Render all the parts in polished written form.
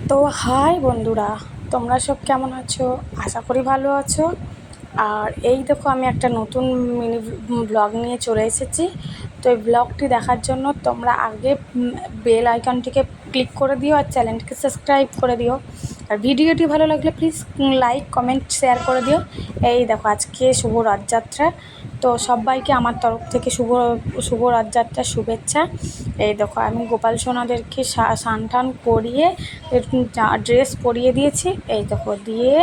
তো হাই বন্ধুরা, তোমরা সব কেমন আছো? আশা করি ভালো আছো। আর এই দেখো, আমি একটা নতুন মিনি ব্লগ নিয়ে চলে এসেছি। তো এই ব্লগটি দেখার জন্য তোমরা আগে বেল আইকনটিকে ক্লিক করে দিও আর চ্যানেলটিকে সাবস্ক্রাইব করে দিও। আর ভিডিওটি ভালো লাগলে প্লিজ লাইক কমেন্ট শেয়ার করে দিও। এই দেখো, আজকে শুভ রথযাত্রা। তো সবাইকে আমার তরফ থেকে শুভ রথযাত্রার শুভেচ্ছা। এই দেখো, আমি গোপাল সোনাদেরকে স্নান টান করিয়ে ড্রেস পরিয়ে দিয়েছি। এই দেখো, দিয়ে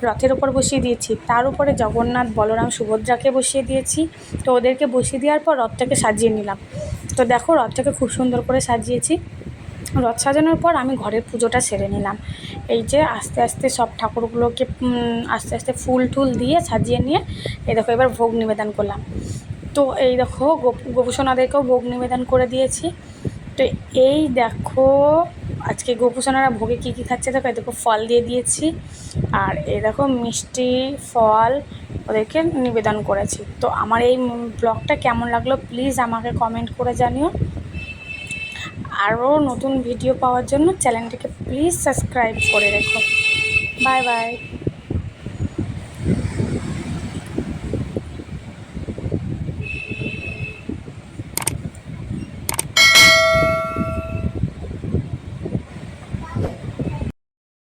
রথের ওপর বসিয়ে দিয়েছি। তার উপরে জগন্নাথ, বলরাম, সুভদ্রাকে বসিয়ে দিয়েছি। তো ওদেরকে বসিয়ে দেওয়ার পর রথটাকে সাজিয়ে নিলাম। তো দেখো, রথটাকে খুব সুন্দর করে সাজিয়েছি। রথ সাজানোর পর আমি ঘরের পুজোটা সেরে নিলাম। এই যে আস্তে আস্তে সব ঠাকুরগুলোকে আস্তে আস্তে ফুল টুল দিয়ে সাজিয়ে নিয়ে এই দেখো এবার ভোগ নিবেদন করলাম। তো এই দেখো, গোপুসোনাদেরকেও ভোগ নিবেদন করে দিয়েছি। তো এই দেখো, আজকে গোপুসোনারা ভোগে কী কী খাচ্ছে দেখো। এই দেখো, ফল দিয়ে দিয়েছি। আর এই দেখো, মিষ্টি, ফল ওদেরকে নিবেদন করেছি। তো আমার এই ব্লগটা কেমন লাগলো প্লিজ আমাকে কমেন্ট করে জানিও। আরও নতুন ভিডিও পাওয়ার জন্য চ্যানেলটিকে প্লিজ সাবস্ক্রাইব করে রেখো। Bye bye.